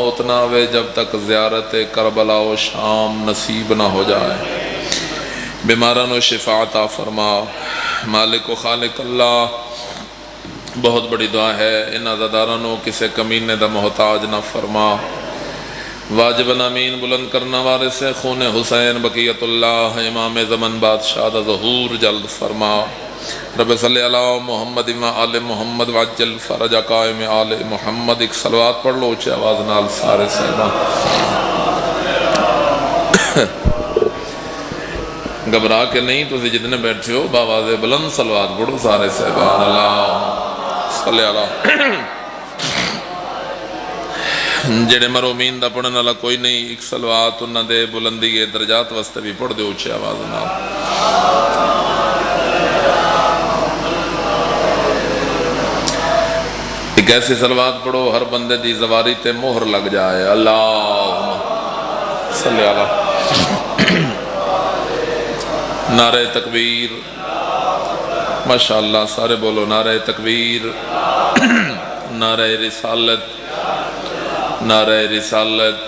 موت نہ آوے جب تک زیارت کربلا و شام نصیب نہ ہو جائے۔ بیماران و شفا عطا فرما۔ مالک و خالق اللہ بہت بڑی دعا ہے، ان عزاداران و کسے کمینے دا محتاج نہ فرما۔ واجب الامین بلند کرنا وارث خون حسین بقیت اللہ امام زمن بادشاہ دا ظہور جلد فرما۔ رب صلی اللہ محمد و آل محمد وعجل فرج قائم آل محمد۔ ایک صلوات پڑھ لو اچھے آواز نال سارے صحبہ، گھبرا کے نہیں، تو جتنے بیٹھے ہو باواز بلند صلوات پڑھو سارے صحبہ۔ اللہ صلی اللہ جڑے مرومین دا پڑھنے والا کوئی نہیں، ایک صلوات انہاں دے بلندی درجات واسطے بھی پڑھ دے اچھے آواز نال۔ ایک ایسی صلوات پڑھو ہر بندے دی زواری تے مہر لگ جائے۔ اللہ صلی اللہ نعرہ تکبیر، ماشاءاللہ سارے بولو نعرہ تکبیر، نعرہ رسالت، نعرہ رسالت،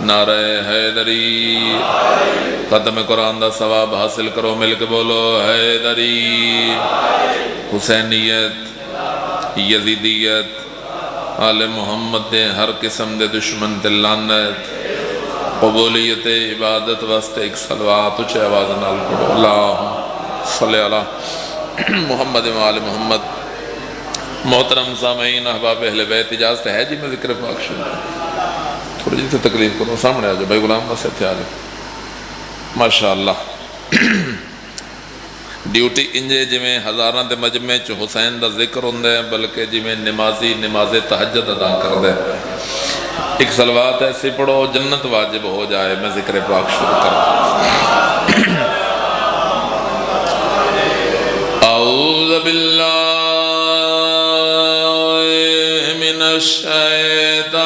نعرہ حیدری۔ ختم قرآن دا ثواب حاصل کرو، مل کے بولو حیدری۔ حسینیت، یزیدیت، آل محمد دے ہر قسم دے دشمن تے لعنت، قبولیت عبادت واسطے ایک صلوات اچھے آواز نال پڑھو۔ اللہ صلی اللہ محمد و آل محمد۔ محترم سامعین احباب اہل بیت، اجازت ہے جی میں ذکر پاک شروع تھوڑی جی سے تکلیف کروں، سامنے آ جاؤ بھائی غلام بس اتھے آ جاؤ۔ ماشاءاللہ ڈیوٹی انجے جویں ہزاراں دے مجمع چ حسین دا ذکر ہوندے بلکہ جویں نمازی نماز تہجد ادا کردے۔ ایک صلوات ایسی پڑھو جنت واجب ہو جائے، میں ذکر پاک شروع کروں۔ اعوذ باللہ من الشیطان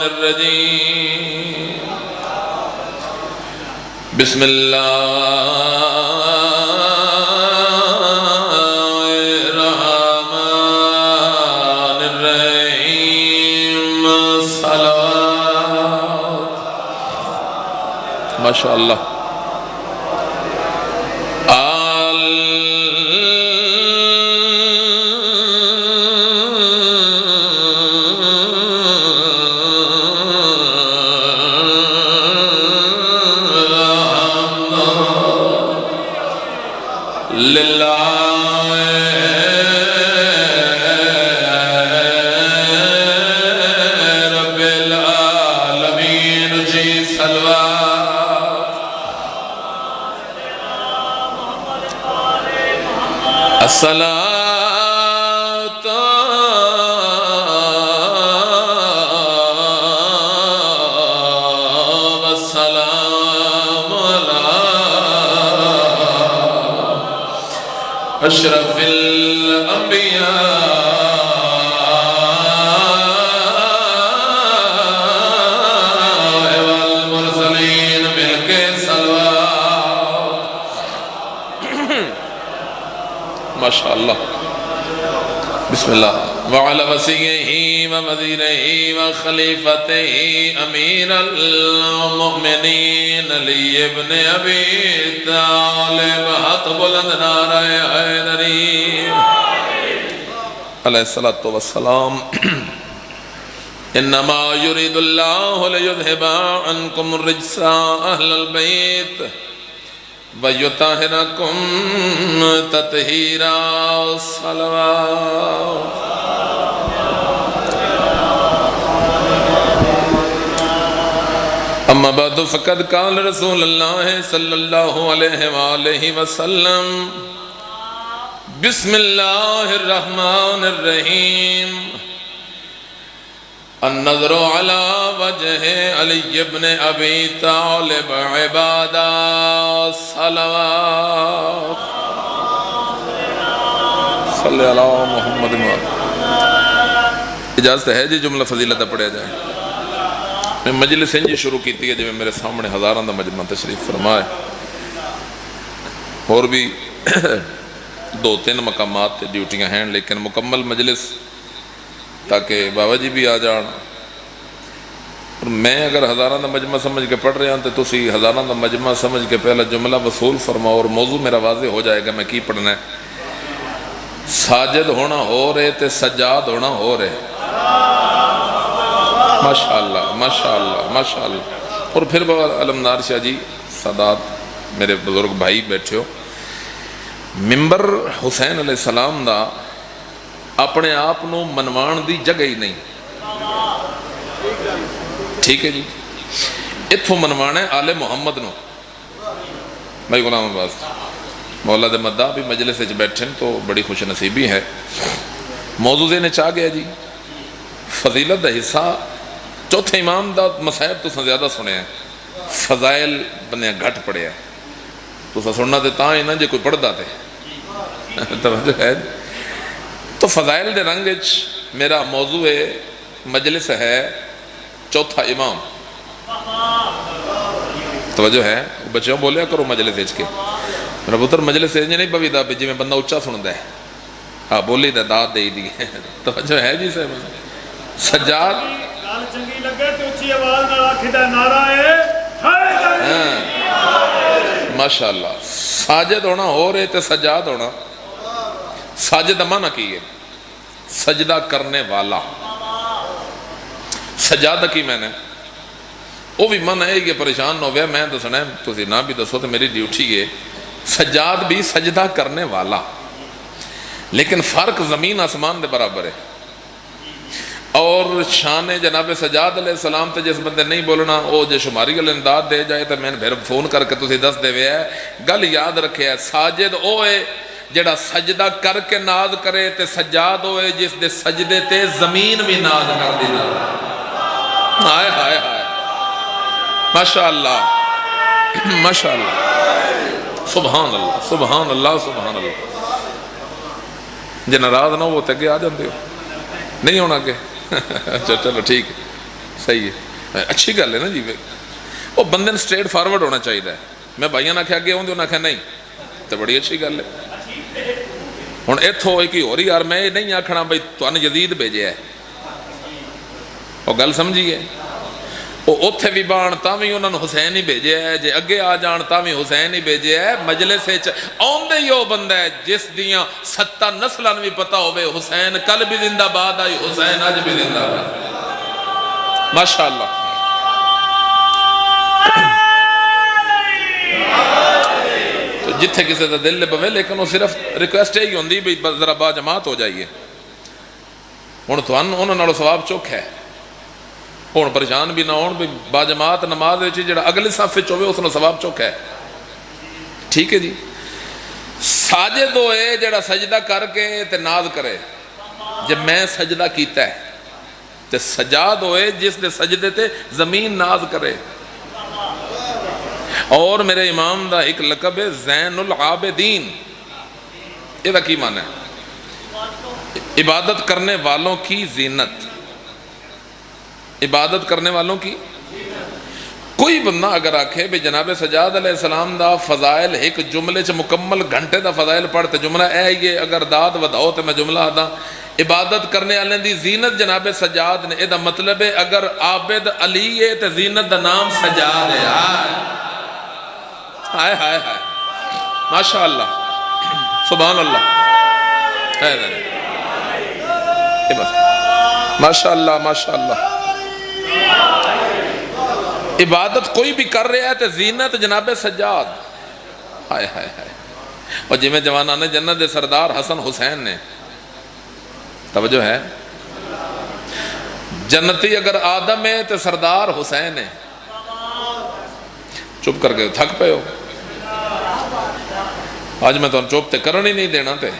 الرجیم، بسم اللہ ماشاءاللہ۔ الصلاة والسلام على أشرف الأنبياء والمرسلين بالکے صلوات۔ ماشاءاللہ بسم اللہ۔ وعلى وصیہ ووزیرہ وخلیفتہ امیر المؤمنین علی ابن ابی طالب، ہاتھ بلند نعرہ حیدری علیہ السلام۔ انما یرید اللہ لیذھب عنکم الرجس اہل البیت وَيُطَهِرَكُمْ تَطْهِيرًا۔ صلوات۔ اما بعد فقد قال رسول اللہ صلی اللہ علیہ وآلہ وسلم، بسم اللہ الرحمن الرحیم، النظر على وجه علی ابن ابی طالب عبادہ۔ صلوات صلی اللہ محمد۔ اجازت ہے جی جملہ فضیلت پڑھیا جائے۔ میں مجلس انجی شروع کی تھی جب میرے سامنے ہزاران دا مجمع تشریف فرمائے، اور بھی دو تین مقامات تے ڈیوٹیاں ہیں، لیکن مکمل مجلس تاکہ بابا جی بھی آ جان. اور میں اگر ہزاراں دا مجمع سمجھ کے پڑھ رہا ہوں تو تسی ہزاراں دا مجمع سمجھ کے پہلا جملہ وصول فرماؤ، اور موضوع میرا واضح ہو جائے گا میں کی پڑھنا ہے. ساجد ہونا ہو رہے تے سجاد ہونا ہو رہے. ماشاءاللہ ماشاءاللہ ماشاءاللہ. اور پھر بابا علمدار شاہ جی سادات میرے بزرگ بھائی بیٹھے ہو، ممبر حسین علیہ السلام دا اپنے آپ نو منوان دی جگہ ہی نہیں. ٹھیک ہے جی، اتھو منوانا ہے آل محمد نو. بھائی غلام عباس مولا دے مدہ بھی مجلس وچ بیٹھے تو بڑی خوش نصیبی ہے. موضوع ذہن چاہ گیا جی، فضیلت دا حصہ چوتھے امام دا مسائب تو زیادہ سنے ہیں، فضائل بنے گھٹ پڑے ہیں. تو سننا تے تاں ہی نا جے کوئی پڑھ دا تے توجہ ہے. تو فضائل دے رنگ وچ میرا موضوع مجلس ہے چوتھا امام. توجہ ہے بچوں بولیا کرو مجلس وچ کے میرا پتر مجلس وچ نہیں بوی دا جی میں بندہ اچھا سندا ہے. ہاں بولی دا داد دے دی. توجہ ہے جی صاحب. سجاد گل چنگی لگے تے اونچی آواز نال آکھدا نعرہ ہے ماشاءاللہ. ساجد ہونا ہو رہے تے سجاد ہونا. ساجد معنی کی ہے سجدہ کرنے والا. سجادہ کی میں نے وہ بھی من ہے کہ پریشان نہ ہویا میں دسنا ہے تسی نہ بھی دسو تو میری ڈیوٹی ہے. سجاد بھی سجدہ کرنے والا، لیکن فرق زمین آسمان دے برابر ہے. اور شان جناب سجاد علیہ السلام تے جس بندے نہیں بولنا وہ جے شماری گل انداد دے جائے تو میں پھر فون کر کے تسی دس دے وے ہے. گل یاد رکھے ہے ساجد او ہے جڑا سجدہ کر کے ناز کرے تے سجاد ہوئے جس دے سجدے تے زمین بھی ناز کر دینا. ہائے ہائے ہائے ماشاءاللہ ماشاءاللہ سبحان اللہ سبحان اللہ سبحان اللہ. جے ناراض نہ ہو تے اگے آ جاندے ہو نہیں ہونا کہ چلو ٹھیک ہے صحیح ہے. اچھی گل ہے نا جی. وہ بندے سٹریٹ فارورڈ ہونا چاہیے. میں بھائیاں نہ کہا گیا ہوں انہیں کہا نہیں تو بڑی اچھی گل ہے. ہوں اتو ایک ہی ہو رہی یار میں نہیں آکھنا بھائی تو یزید بھیجے ہے وہ گل سمجھیے. وہ اتھے بھی بان تاں بھی انہوں نے حسین ہی بھیجے ہے، جے اگے آ جان تاں بھی حسین ہی بھیجے ہے. مجلس آندے ہی وہ بندہ ہے جس دیاں 7 نسلان بھی پتہ ہوئے حسین کل بھی زندہ باد آئی حسین آج بھی زندہ باد. ماشاءاللہ. تو جتھے کسی دا دل لے بوے لیکن وہ صرف ریکویسٹ ہے ہی ہوندی بھی ذرا با جماعت ہو جائیے. ہن تو انہوں نے ثواب چوک ہے. ہوں پریشان بھی نہ ہون بھی با جماعت نماز جڑا اگلے صف وچ ہوے اس نوں ثواب چوک ہے. ٹھیک ہے جی. ساجد ہوئے جڑا سجدہ کر کے تے ناز کرے. جب میں سجدہ کیتا ہے تے سجاد ہوئے جس دے سجدے تے زمین ناز کرے. اور میرے امام دا ایک لقب ہے زین العابدین. یہ دا کی معنی ہے؟ عبادت کرنے والوں کی زینت. عبادت کرنے والوں کی. کوئی بندہ اگر آکھے بھی جناب سجاد علیہ السلام دا فضائل ایک جملے چ مکمل گھنٹے دا فضائل پڑھتے جملہ اے یہ اگر داد وداؤ تو میں جملہ آدھا عبادت کرنے والے دی زینت جناب سجاد نے. ادا مطلب ہے اگر عابد علی ہے تو زینت دا نام سجاد ہے. ہائے ہائے ہائے ماشاءاللہ سبحان اللہ ماشاءاللہ ماشاءاللہ. عبادت کوئی بھی کر رہا ہے تو زینت جناب سجاد. ہائے ہائے ہائے. اور جی میں جوانان جنت دے سردار حسن حسین نے توجہ ہے جنتی اگر آدم ہے تو سردار حسین ہے. چپ کر کے تھک پہ ہو. آج میں تو چپ تے کرن ہی نہیں دینا تے.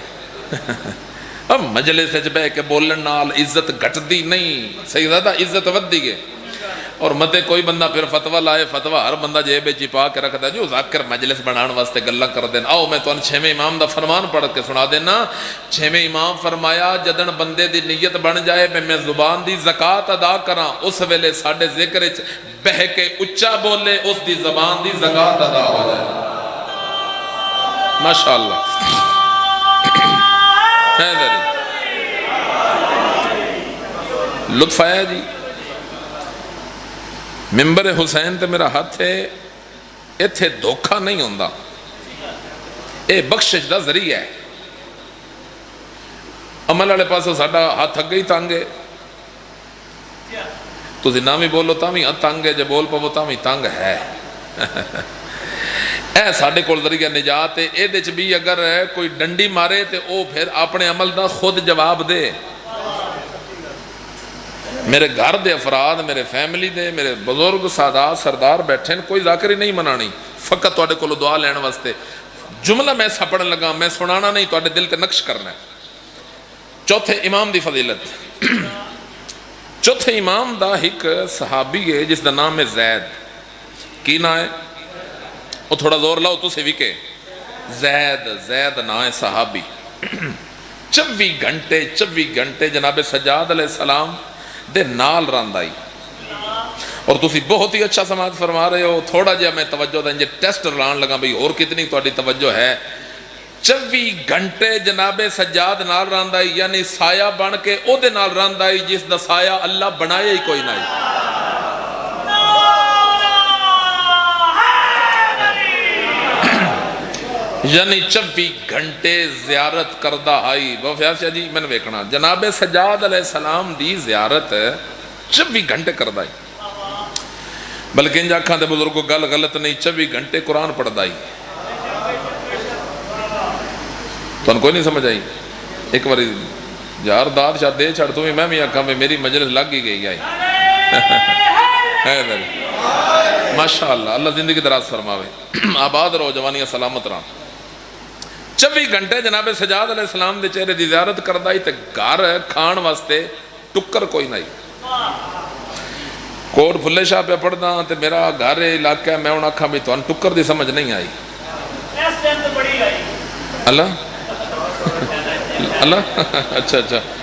اب مجلس وچ بیٹھ کے بولن نال عزت گھٹ دی نہیں صحیح زیادہ عزت ود دی گے. اور متے کوئی بندہ پھر فتوہ لائے فتوہ ہر بندہ جیب وچ پا کے رکھدا جو ذاکر مجلس بنان واسطے گلاں کر دین. آؤ میں تانوں 6ویں امام دا فرمان پڑھ کے سنا دینا. 6ویں امام فرمایا جدن بندے دی نیت بن جائے میں زبان دی زکات ادا کراں اس ویلے ساڈے ذکر وچ بہ کے اچا بولے اس دی زبان دی زکات ادا ہو جائے. ماشاءاللہ حیدری لطف آیا جی. ممبر حسین تے میرا ہاتھ ہے، اتھے دھوکھا نہیں ہوندا، اے بخشش دا ذریعہ ہے. عمل والے پاسوں ساڈا ہاتھ اگے ہی تنگ ہے، تسی نہ بھی بولو تاں بھی ہاتھ تنگ ہے، جے بول پو تاں بھی تنگ ہے. اے ساڈے کول ذریعہ نجات ہے. اے دے چ بھی اگر کوئی ڈنڈی مارے تے او پھر اپنے عمل دا خود جواب دے. میرے گھر دے افراد، میرے فیملی دے، میرے بزرگ سادات سردار بیٹھے ہیں، کوئی ذاکری نہیں منانی، فقط تواڈے کولوں دعا لین واسطے. جملہ میں سپڑن لگا، میں سنانا نہیں، تواڈے دل تے نقش کرنا ہے. چوتھے امام دی فضیلت. چوتھے امام دا ایک صحابی ہے جس دا نام ہے زید. کی نا ہے؟ وہ تھوڑا زور لاؤ تو سے بھی کہ زید نا ہے صحابی. 24 گھنٹے جناب سجاد علیہ السلام دے نال راندائی. اور تسی بہت ہی اچھا سماعت فرما رہے ہو. تھوڑا جہا میں توجہ دیں جے ٹیسٹ لان لگا بھئی اور کتنی تواڈی توجہ ہے. 24 گھنٹے جناب سجاد نال راندائی، یعنی سایہ بن کے او دے نال راندائی جس دا سایہ اللہ بنائے ہی کوئی نہیں. یعنی 24 گھنٹے زیارت کردہ آئی. وفیاسیہ جی میں نے ویکھنا جناب سجاد علیہ السلام دی زیارت 24 گھنٹے کردہ آئی. بلکہ انجا کھاں دے بزرگوں گل غلط نہیں، 24 گھنٹے قرآن پڑھدا آئی. تو ان کوئی نہیں سمجھ آئی. ایک باری یار داد شاہ دے چھڑ تو میں بھی آکھاں میں میری مجلس لگ ہی گئی آئی. ماشاءاللہ اللہ زندگی دراز فرماوے، آباد رہو، جوانیاں سلامت رہا. 24 گھنٹے جناب سجاد علیہ السلام دے چہرے دی زیارت کردائی تے گھر کھان واسطے ٹکر کوئی نہیں. کوٹ پھلے شاہ پہ پڑھدا تے میرا گھر علاقہ میں انہاں کھا بھی تو ان ٹکر دی سمجھ نہیں آئی. اللہ اللہ اچھا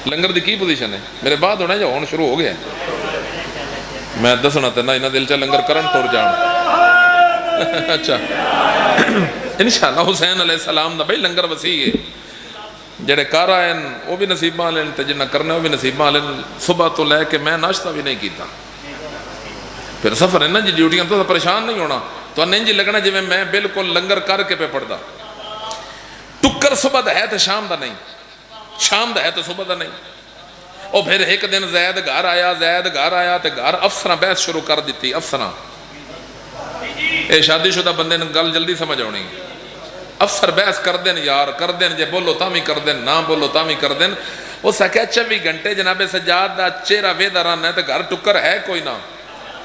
لنگر دی کی پوزیشن ہے؟ میرے بعد ہونا یا ہون شروع ہو گیا میں دسنا تے نہ انہاں دل چا لنگر کرن ٹر جان. اچھا انشاءاللہ حسین علیہ السلام دا بھئی لنگر وسیع ہے. جڑے کار آئے وہ بھی نصیبہ لین تے جنہ کرنے وہ بھی نصیبہ لین. صبح تو لے کے میں ناشتہ بھی نہیں کیتا. پھر سفر ہے نا جی ڈیوٹیاں تو پریشان نہیں ہونا تو نہیں جی لگنا جی میں بالکل لنگر کر کے پہ پڑھدا. ٹکر صبح دا ہے تو شام دا نہیں، شام دا ہے تو صبح دا نہیں. اور پھر ایک دن زید گھر آیا تے گھر افسرہ بحث شروع کر دیتی. افسرہ اے شادی شدہ بندے نے گل جلدی سمجھ آنی. افسر بحث کر دین یار کر دین، جے بولو تامی کر دین، نہ بولو تامی کر دین. وہ سکھیا 24 گھنٹے جناب سجاد دا چہرہ ویدہ رہنا ہے تے گھر ٹکر ہے کوئی نہ.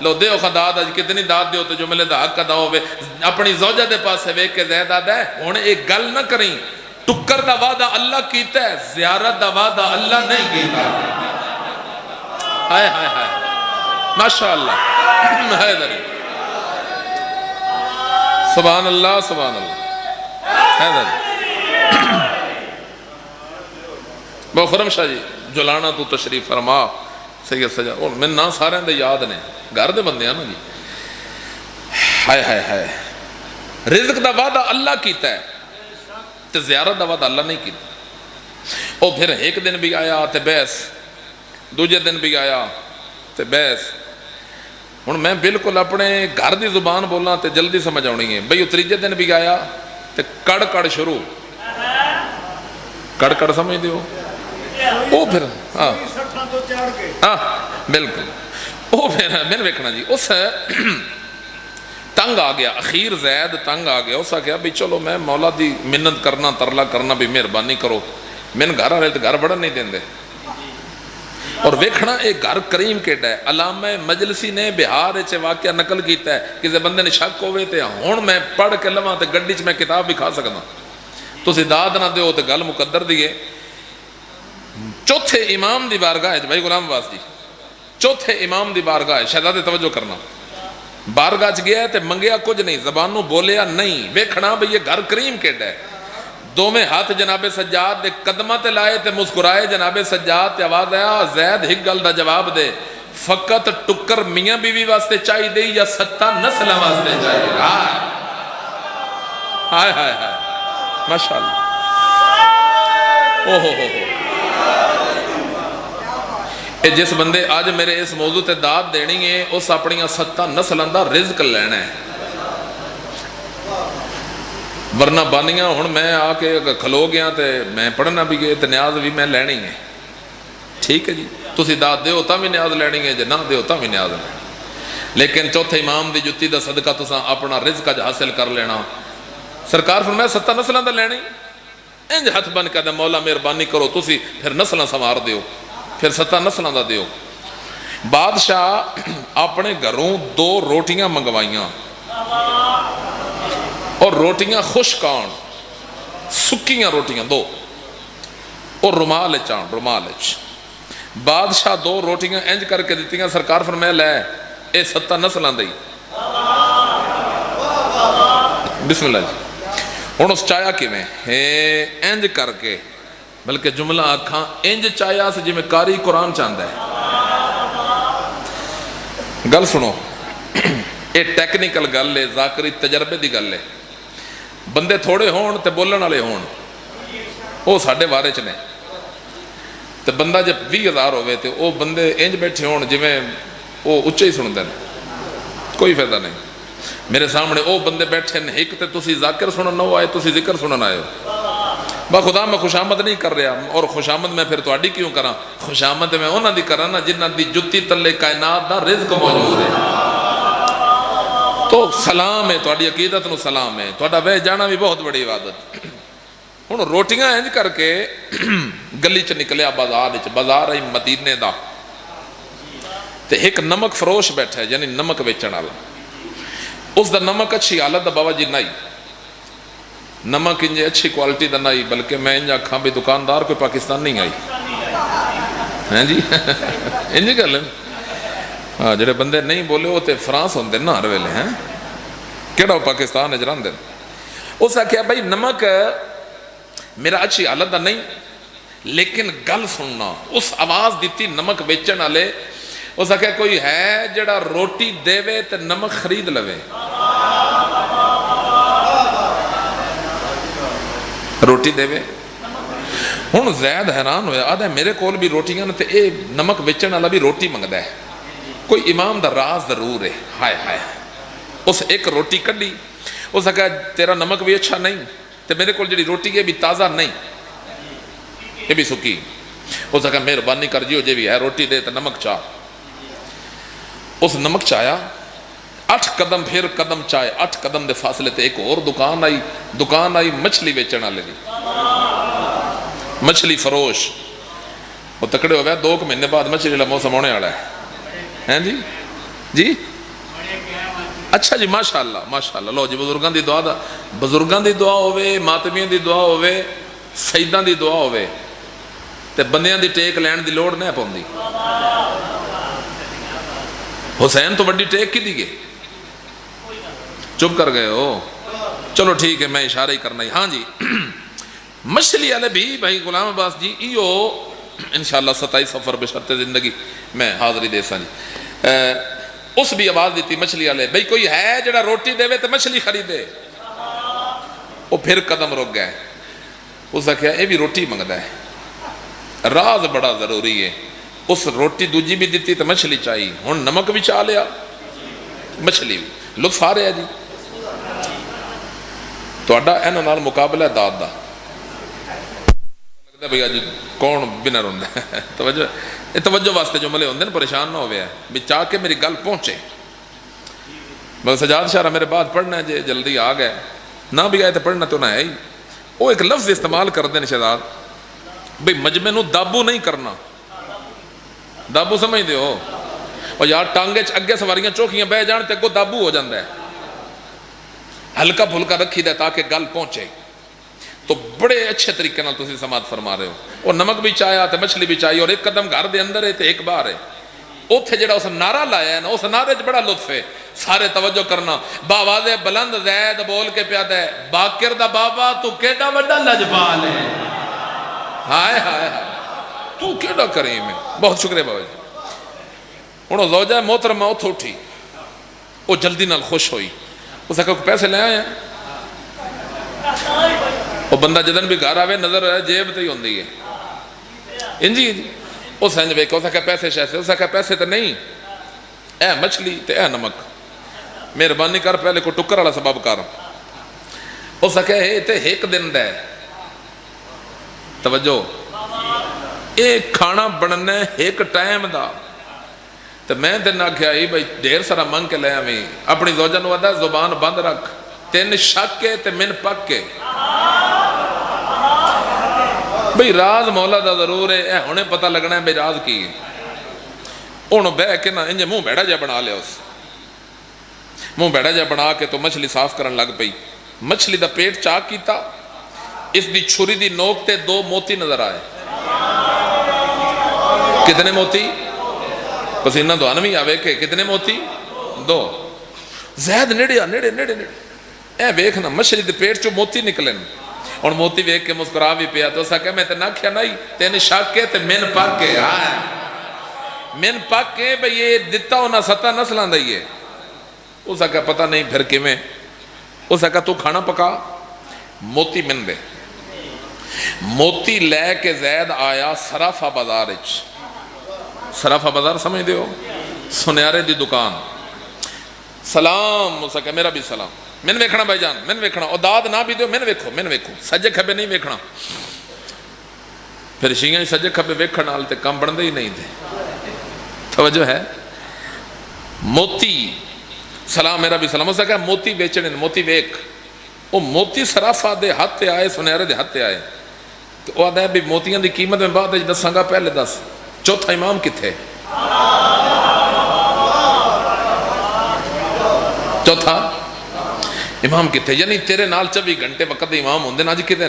لو دیو خداد آج کتنی داد دیو تو جو ملے دا حق ادا ہوئے. اپنی زوجہ دے پاس ہے ویک کے زید آدھا ہے ہونے ایک گل نہ کریں. ٹکر دا وعدہ اللہ کیتا ہے، زیارت دا وعدہ اللہ نہیں کیتا. ہائے ہائے ہائے ماشاءاللہ حیدری سبحان اللہ سبحان اللہ حیدری. بہت خرم شاہ جی جلانا تو تشریف فرما سید سجا اور میں نہ سارے دے یاد نے گھر دے بندے ہیں نا جی. ہائے ہائے ہائے رزق دا وعدہ اللہ کیتا ہے تے زیارت دا وعدہ اللہ نہیں کیتا. اور پھر ایک دن بھی آیا تے بحث، دوجہ دن بھی آیا تے بحث. ہن میں بالکل اپنے گھر دی زبان بولنا تے جلدی سمجھ آنی ہے. بھئی تیجے دن بھی آیا تے کڑ کڑ شروع. کڑ کڑ سمجھ دیو او پھر ہاں بالکل. او پھر میں نے ویکھنا جی اس تنگ آ گیا. اخیر زید تنگ آ گیا. اس آگیا بھی چلو میں مولا دی منت کرنا ترلا کرنا بھی مہربانی کرو. میں نے گھر آ رہے تو گھر بڑھن نہیں دیں دے. اور ویکھنا ایک گھر کریم کیٹا ہے. علامہ مجلسی نے بہار چے واقعہ نقل کیتا ہے کسی بندے نے شک ہوئے تے ہون میں پڑھ کے لواں تے گڈی چ میں کتاب بھی کھا سکنا. تو داد نہ دیو تے گل مقدر دیئے. چوتھے امام دی بارگاہ ہے بھائی غلام عباس جی، چوتھے امام دی بارگاہ ہے. شہزادے توجہ کرنا. بارگاہ چ گیا تے منگیا کچھ نہیں، زبانوں بولیا نہیں. ویکھنا بھئی یہ گھر کریم کیٹا ہے. دو میں ہاتھ جناب سجاد دے قدمہ تے لائے تے مسکرائے جناب سجاد تے آواز آیا زید ہک گل دا جواب دے. فقط ٹکر میاں بیوی واسطے چاہی دے یا 7 نسل واسطے چاہی دے؟ ہائے ہائے ہائے ماشاءاللہ اوہ ہو اے جس بندے آج میرے اس موضوع تے داد دینی ہے اس اپنی 7 نسلوں دا رزق لینا ہے. ورنہ بانیاں ہوں میں آ کے کھلو گیا تے میں پڑھنا بھی گئے تے نیاز بھی میں لینی ہے. ٹھیک ہے جی, تسی داد دیو تاں بھی نیاز لینی ہے, جے نہ دیو تاں بھی نیاز لینی. لیکن چوتھے امام دی جتی دا صدقہ تساں اپنا رزق اج حاصل کر لینا. سرکار فرمایا 7 نسلوں دا لینی. انج ہاتھ بن کے مولا مہربانی کرو تسی پھر نسلاں سنوار دیو, پھر 7 نسلاں دا دیو. بادشاہ اپنے گھروں 2 روٹیاں منگوائیاں اور روٹیاں خشک آن, سکیاں روٹیاں 2 اور رومال چان رومال. بادشاہ 2 روٹیاں انج کر کے دیتیاں. سرکار فرمایا لے اے 7 نسلاں دی. بسم اللہ جی. ہوں اس چایا کیویں ہے انج کر کے, بلکہ جملہ آکھاں انج چایا سے جی میں قاری قرآن چاہتا ہے. گل سنو, یہ ٹیکنیکل گل ہے, ذاکری تجربے دی گل ہے. بندے تھوڑے ہون تے بولن والے ہون, وہ ساڈے بارے چ نے. تے بندہ جب 20,000 ہوئے تے وہ بندے انج بیٹھے ہون جویں وہ اچھے ہی سن دیں, کوئی فائدہ نہیں. میرے سامنے وہ بندے بیٹھے ہیں, ایک تے تسی ذاکر سنن نہ آئے, تسی ذکر سنن آئے ہو. خدا میں خوشامد نہیں کر رہا, اور خوشامد میں پھر تواڈی کیوں کراں؟ خوشامد میں انہاں دی کراں نا جنہاں دی جتی تلے کائنات دا رزق موجود ہے. تو سلام ہے, تواڈی عقیدت نو سلام ہے, تواڈا بہ جانا بھی بہت بڑی عبادت. ہن روٹیاں انج کر کے گلی چ نکلیا بازار وچ, بازار ہے مدینے دا. تے ایک نمک فروش بیٹھا ہے, یعنی نمک ویچن والا. اس دا نمک اچھی حالت دا بابا جی نہیں, نمک انجے اچھی کوالٹی دا نہیں, بلکہ میں انجا کھاں بھی دکاندار کوئی پاکستان نہیں آئی ہیں جی. انجی گل ہے. ہاں جڑے بندے نہیں بولے وہ تے فرانس ہوندے نا ہر ویلے ہیں, کیڑا وہ پاکستان وچ رہندے. اس آکھیا بھائی نمک میرا اچھی حالت دا نہیں, لیکن گل سننا. اس آواز دیتی نمک بیچن والے. اس آکھیا کوئی ہے جڑا روٹی دے تے نمک خرید لوے؟ روٹی دے. ہن زید حیران ہویا, آدھا میرے کول بھی روٹیاں تے اے نمک بیچن والا بھی روٹی منگدا ہے, کوئی امام دا راز ضرور ہے. ہائے ہائے. اس ایک روٹی کڈی. اس آکھیا تیرا نمک بھی اچھا نہیں تے میرے کول جڑی روٹی ہے بھی تازہ نہیں, یہ بھی سکی. اس آکھیا مہربانی کر جیو جے بھی ہے روٹی دے تے نمک چاہ. اس نمک چایا, 8 قدم پھر قدم چائے, 8 قدم دے فاصلے تے ایک اور دکان آئی مچھلی بیچن والے دی, مچھلی فروش. وہ تکڑے ہو گیا 2 مہینے بعد مچھلی والا موسم ہونے والا ہے جی. جی اچھا جی, ماشاءاللہ ماشاءاللہ. لو جی بزرگاں دی دعا دا, بزرگاں دی دعا ہوئے, ماتمیاں دی دعا ہوئے, سیداں دی دعا ہوئے, تے بندیاں دی ٹیک لین دی لوڑ نہیں پوندی. حسین تو بڑی ٹیک کی دی گئے, چپ کر گئے ہو. چلو ٹھیک ہے, میں اشارہ ہی کرنا ہی. ہاں جی, مچھلی والے بھی بھائی غلام عباس جی ایو انشاءاللہ 27 سفر بشرط زندگی میں حاضری دے سا جی. اس بھی آواز دیتی مچھلی والے, بھئی کوئی ہے جڑا روٹی دے تو مچھلی خریدے. وہ پھر قدم رک گئے. اس نے کہا اے بھی روٹی منگدا ہے, راز بڑا ضروری ہے. اس روٹی دوجی بھی دیتی تو مچھلی چاہیے. ہن نمک بھی چاہ لیا, مچھلی بھی. لطف آ رہا ہے جی. تہاڈا انہاں نال مقابلہ داد دا. لگدا بھئی اج کون ونر ہوندا ہے. توجہ واسطے جملے ہوندے نا, پریشان نہ ہوئے بھی چاہ کے میری گل پہنچے. بس سجاد شاہ میرے بعد پڑھنا ہے جی, جلدی آ گئے نہ بھی آئے تو پڑھنا تو نہ ہے ہی. وہ ایک لفظ استعمال کرتے ہیں شہزاد, بھئی مجمع نو دابو نہیں کرنا. دابو سمجھ دے ہو, اور یار ٹانگے اگے سواریاں چوکیاں بہ جان تے اگوں دابو ہو جاندہ ہے. ہلکا پھلکا رکھی دے تاکہ گل پہنچے. تو بڑے اچھے طریقے نال تسی سماعت فرما رہے ہو. اور نمک بھی چاہیا تے مچھلی بھی چاہیے, اور ایک قدم گھر دے اندر ہے تے ایک باہر ہے. اوتھے جڑا اس نعرہ لایا ہے نا, اس نعرے چ بڑا لطف ہے. سارے توجہ کرنا. باواز بلند زید بول کے پیادا ہے, باکر دا بابا تو کیڈا وڈا لجپال ہے. ہائے ہائے ہائے, تو کیڈا کریم ہے. بہت شکریہ بابا جی. ہوں زوجہ محترمہ اتھ اٹھی, وہ جلدی نال خوش ہوئی. اس نے کہا پیسے لے آئے ہیں. وہ بندہ جدن بھی گھر آوے نظر جیب تے ہی ہوندی ہے انجی جی اس انج ویکھو اس آکھیا پیسے شیسے اس آکھیا پیسے تے نہیں اے مچھلی تے اے نمک مہربانی کر پہلے کو ٹکر والا سبب کر اس آکھیا اے تے ایک دن دا ہے توجہ ایک کھانا بننا ہے ایک ٹائم دا تو میں دن آکھیا ای بھائی ڈھیر سارا منگ کے لے آمیں اپنی زوجہ نو آدھا زبان بند رکھ تین شک کے تے من پک کے بھئی راز مولا دا ضرور ہے اے ہونے پتہ لگنا ہے بھئی راز کی ہے انہوں بے کے نا انجھے منہ بیڑا جا بنا لیا اس منہ بیڑا جا بنا کے تو مچھلی صاف کرن لگ پئی مچھلی دا پیٹ چاک کیتا اس دی چھری دی نوک تے 2 موتی نظر آئے کتنے موتی پسینہ دو آنوی آوے کے کتنے موتی 2 زید نیڑیا نیڑے اے ویکھنا مچھلی دے پیٹ چو موتی نکلن اور موتی ویکھ کے مسکرا بھی پیا تو سکے میں تے نہ کیا نہیں تین شاک کے تے من پاک کے آئے من پاک کے بھئی یہ دتا ہونا 7 نسلان دائیے اس کا پتہ نہیں پھر کی میں اس کا تو کھانا پکا موتی من دے موتی لے کے زید آیا سرافہ بازار سرافہ بازار سمجھ دے ہو سنیارے دی دکان سلام اس کا میرا بھی سلام من ویکھنا بھائی جان من ویکھنا اور داد نہ بھی دیو من ویکھو سجے کھبے نہیں ویکھنا پھر شیئیں سجے کھبے ویکھنا آلتے کم بڑھندے ہی نہیں دے توجہ ہے موتی سلام میرا بھی سلام اس کا موتی بیچنے موتی ویک وہ موتی سرافہ دے ہاتھ تے آئے سنیارے دے ہاتھ تے آئے تو وہ آدھا ہے بھی موتیاں دی قیمت میں بعد دساں گا پہلے دس چوتھا امام کتھے چوتھا امام کتھے یعنی تیرے نال 24 گھنٹے وقت دے امام ہوندے نا جی کدھے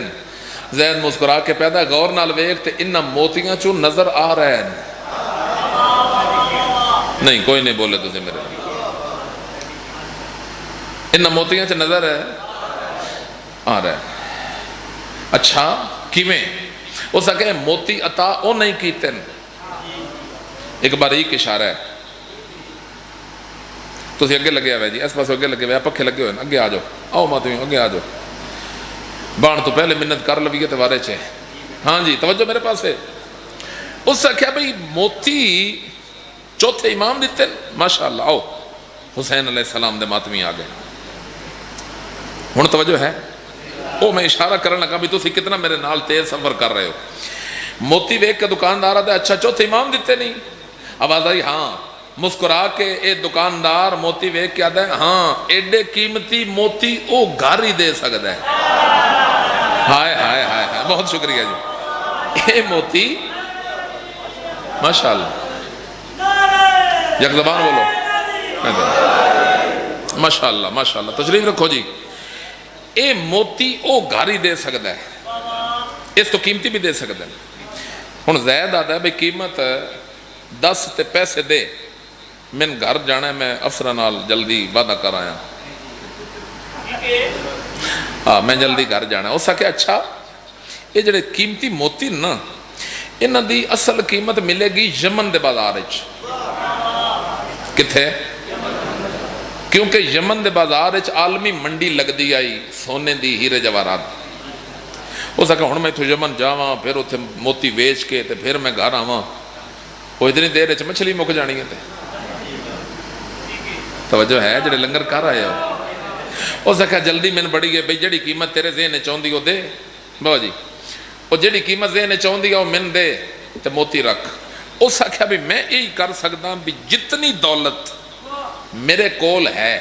زید مسکرا کے پیدا غور نال ویکھ تے انہاں موتیاں چوں نظر آ رہے ہیں نہیں کوئی نہیں بولے تجھے میرے انہاں موتیاں چوں نظر ہے آ رہا ہے اچھا کیویں اس کا کہ موتی عطا او نہیں کیتے ایک باریک اشارہ ہے تو اسی اگے لگے ہوئے جی اس پاس اگے لگے ہوئے پکھے لگے ہوئے اگے آ جاؤ آؤ ماتویں اگے آ جاؤ بان تو پہلے منت کر لویے تے وارے چھے ہاں جی توجہ میرے پاس ہے اس سے کیا بھئی موتی چوتھے امام دیتے ماشاءاللہ آؤ حسین علیہ السلام دے ماتویں آ گئے ہن توجہ ہے او میں اشارہ کرنے لگا بھی تسی کتنا میرے نال تیز سفر کر رہے ہو موتی ویک کے دکاندار آدھا اچھا چوتھے امام دیتے نہیں آواز آئی ہاں مسکرا کے اے دکاندار موتی ویک کے آدھا ہے ہاں ایڈے قیمتی موتی او گھر ہی دے سکتا ہے ہائے ہائے ہائے ہائے بہت شکریہ جی اے موتی ماشاءاللہ یک زبان بولو ماشاءاللہ ماشاءاللہ تشریف رکھو جی اے موتی او گھر ہی دے سکتا ہے اس تو قیمتی بھی دے سکتا ہے ہن زید آتا ہے بھئی قیمت 10 تے پیسے دے من گھر جانا ہے میں افسران نال جلدی وعدہ کر آیا میں جلدی گھر جانا ہے اس کا کہ اچھا یہ جڑے قیمتی موتی نا انہاں دی اصل قیمت ملے گی یمن دے بازار وچ کتھے کیونکہ یمن دے بازار وچ عالمی منڈی لگ دی آئی سونے دی ہیرے جواہرات اس کا کہ ہن میں تو یمن جاواں پھر اتنے موتی ویچ کے تے پھر میں گھر آواں وہ اتنی دیر وچ مچھلی مک جانی ہے تے توجہ ہے جڑے لنگر کر آئے ہو اس کا جلدی میں بڑی ہے بھئی جڑی قیمت تیرے ذہن چاہندی ہو دے بابا جی وہ جڑی قیمت ذہن چاہندی ہو من دے تے موتی رکھ اس کا بھی میں یہی کر سکتا بھی جتنی دولت میرے کول ہے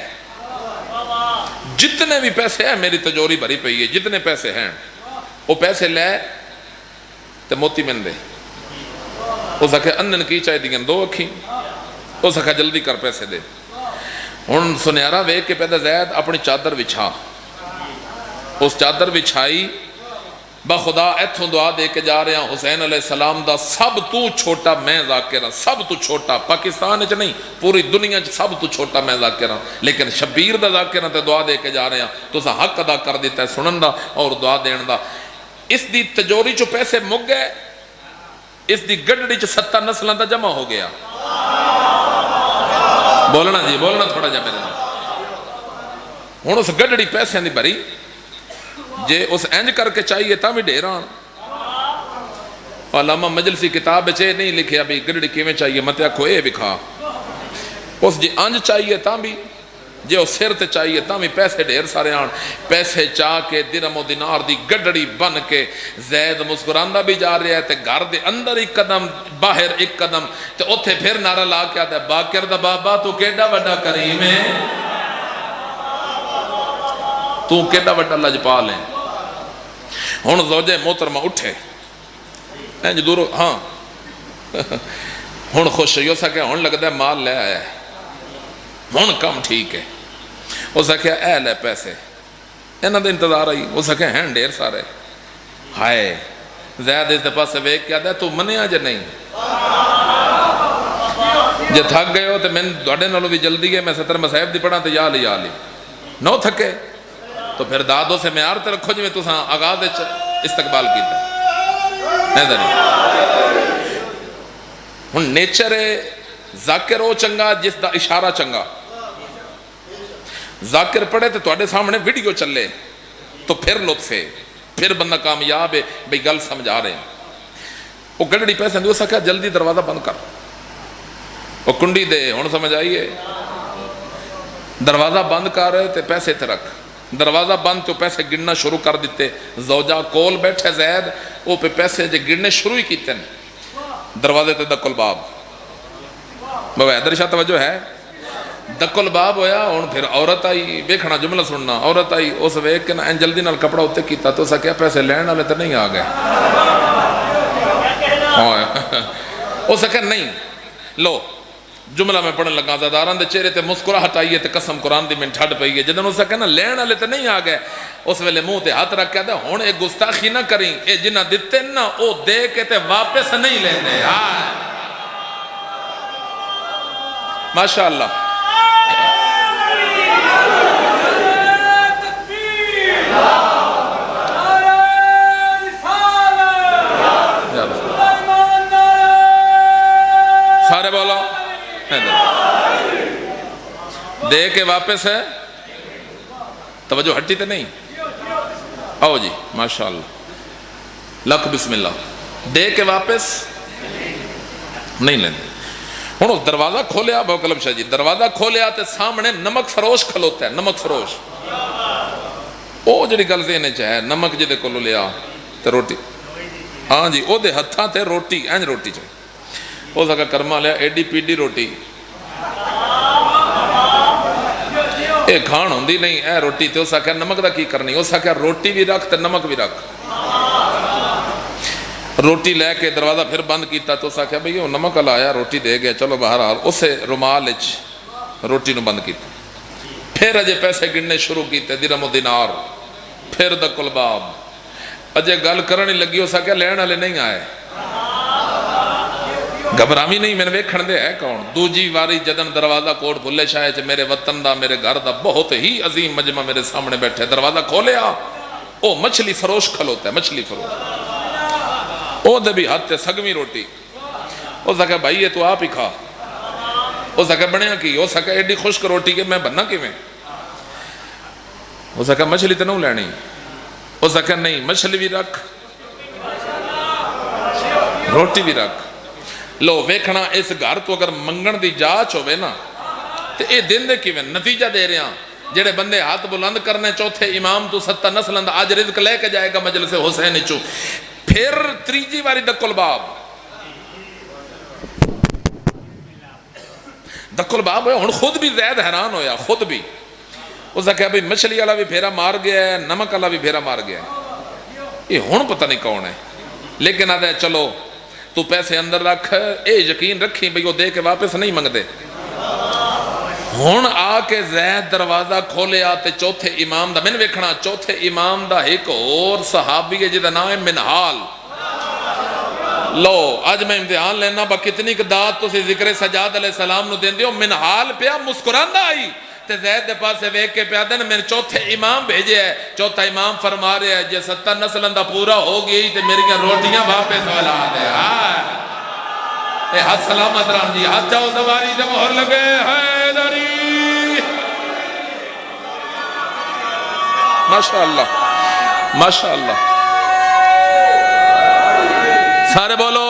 جتنے بھی پیسے ہیں میری تجوری بھری پئی ہے جتنے پیسے ہیں وہ پیسے لے تے موتی من دے اس کا انن کی چاہے دیگن 2 اکھی اس کا جلدی کر پیسے دے ہن سنیارہ ویک کے پیدا زید اپنی چادر بچھا اس چادر بچھائی بخدا ایتھوں دعا دے کے جا رہے ہیں حسین علیہ السلام دا سب تو چھوٹا میں ذاکرہ سب تو چھوٹا پاکستان وچ نہیں پوری دنیا وچ سب تو چھوٹا میں ذاکرہ لیکن شبیر دا ذاکرہ تے دعا دے کے جا رہے ہیں تو اسا حق ادا کر دیتا ہے سنن دا اور دعا دین دا اس دی تجوری چو پیسے مک گئے اس دی گڈڑی چ 7 نسلوں دا جمع ہو گیا بولنا جی بولنا تھوڑا جا میرے ہوں اس گڈڑی پیسے دی بھری جے اس انج کر کے چاہیے تاں بھی ڈھیر آن. علامہ مجلسی کتاب بچے نہیں لکھیا بھی گرڑی کیویں چاہیے مت آکھو اے بکھا. اس جی انج چاہیے تاں بھی جے اس سر تے چاہیے تاں بھی پیسے ڈھیر سارے آن. پیسے چاہ کے درہم و دینار دی گڈڑی بن کے زید مسکراندہ بھی جا رہا ہے تے گھر دے اندر ایک قدم باہر ایک قدم تے اوتھے پھر نعرہ لا کے آتا ہے باقر دا بابا تو کیڈا وڈا کریم ہے, تو کیڈا وڈا لجپال ہے. ہن زوجہ محترمہ اٹھے انج دورو ہاں ہن خوش ہوئی. اس آکھیا ہن لگدا ہے مال لے آیا ہے, ہن کم ٹھیک ہے. اس آکھیا اے لے پیسے, انہاں دے انتظار آئی. اس آکھیا ہیں ڈھیر سارے. ہائے زید اس دے پاسے ویکھ کے آدھا تو منیا جے نہیں, جے تھک گئے ہو تو میں دوڑے نالوں بھی جلدی ہے, میں 70 مصائب دی پڑھا تو یا لی نو تھکے تو پھر دادوں سے معیار تے رکھو جی میں تساں آغاز استقبال کیتا ہے ہن نیچر ذاکر او چنگا جس دا اشارہ چنگا. ذاکر پڑھے تو تواڈے سامنے ویڈیو چلے تو پھر لطف ہے, پھر بندہ کامیاب ہے بھئی گل سمجھا رہے ہیں. وہ گڑڑی پیسے دے سکا جلدی دروازہ بند کر, وہ کنڈی دے ہن سمجھ آئیے. دروازہ بند کر تے پیسے تے رکھ. دروازہ بند تو پیسے گننا شروع کر دیتے. زوجہ کول بیٹھے زید وہ پہ پیسے جے گننے شروع ہی کیتے ہیں. دروازے تے دکل باب بابا حیدر شاہ توجہ ہے. دکل باب ہویا ہن پھر عورت آئی, ویکھنا جملہ سننا. عورت آئی اس ویکھ کے نا جلدی نال کپڑا اتنے کیتا تو اسا کیا پیسے لین والے تے نہیں آ گئے. اس کہ نہیں لو جملہ میں پڑھن لگا زاداران دے چہرے تے مسکراہٹ آئی ہے تے قسم قرآن دی میں ٹھڈ پئی ہے. جدن اس کہ نا لین والے تے نہیں آ گئے اس ویلے منہ تے ہاتھ رکھ کے ہن اے گستاخی نہ کریں, اے جنہ دتے نا او دے کے تے واپس نہیں لیندے. ماشاءاللہ سارے بولو دے کے واپس ہے. توجہ ہٹی تے نہیں آؤ جی ماشاءاللہ لکھ بسم اللہ. دے کے واپس نہیں لیندے. ہوں دروازہ کھولیا بوکلب شاہ جی, دروازہ کھولیا تے سامنے نمک فروش کھلوتا ہے. نمک فروش او جڑی گل ذہن وچ ہے, نمک جدے کولو لیا تے روٹی ہاں جی او دے ہتھاں تے روٹی انج روٹی چاہیے. او سکا کرما لیا ایڈی پیڈی روٹی اے کھان ہوندی نہیں اے روٹی تے اس آکھیا نمک دا کی کرنی. اس آکھیا روٹی بھی رکھ تے نمک بھی رکھ. روٹی لے کے دروازہ پھر بند کیتا تو اس آکھیا بھئی وہ نمک لایا روٹی دے گیا چلو بہرحال. اسے رومال وچ روٹی نو بند کیتا. پھر اجے پیسے گننے شروع کیتے درہم و دینار. پھر دکل باب اجے گل کرنی لگی. اس آکھیا لین والے نہیں آئے. گھبرامی نہیں میں نے ویکھن دے ہے کون. دوجی واری جدن دروازہ کوٹ بھلے شاہ چ میرے وطن دا میرے گھر دا بہت ہی عظیم مجمع میرے سامنے بیٹھے. دروازہ کھولیا او مچھلی فروش کھلوتا ہے. مچھلی فروش او دے بھی ہاتھ تے سگمی روٹی. او سکے بھائی یہ تو آپ ہی کھا. او سکے بنیا کی. او سکے ایڈی خشک روٹی کہ میں بننا کی میں. او سکے مچھلی تے نہ لینی. او سکے نہیں مچھلی بھی رکھ روٹی بھی رکھ. لو ویکھنا اس گھر تو اگر منگن دی جاچ ہوئے نا تے اے دن دے کیویں نتیجہ دے رہے ہیں. جڑے بندے ہاتھ بلند کرنے چوتھے امام تو 7 نسلند آج رزق لے کے جائے گا مجلس حسین چو. پھر تریجی واری دکل باب. دکل باب ہویا. ہن خود بھی زید حیران ہویا. خود بھی اس نے کہا بھئی مچھلی والا بھی پھیرا مار گیا ہے, نمک والا بھی پھیرا مار گیا ہے. یہ ہن پتہ نہیں کون ہے. لیکن آدھا ہے چلو تو پیسے اندر رکھ. اے یقین رکھی بھئی وہ دے کے واپس نہیں منگ دے. ہن آ کے زید دروازہ کھولے آتے چوتھے امام دا. میں نے ویکھنا چوتھے امام دا ایک اور صحابی ہے جدا نام ہے منحال. لو آج میں امتحان لینا با کتنی داد تو سے ذکر سجاد علیہ السلام نو دین دیو. منحال پیا مسکراندہ آئی تے زید دے پاس سے ویک کے پیا دن میں نے چوتھے امام بھیجے ہے. چوتھا امام فرما رہے ہیں جے 70 نسلندہ پورا ہو گئی تے میری روٹیاں واپس والا دے. اے ہاتھ سلامت رام جی ہاتھ جاؤ سواری جب مہر لگے حیدری ماشاءاللہ. ماشاءاللہ سارے بولو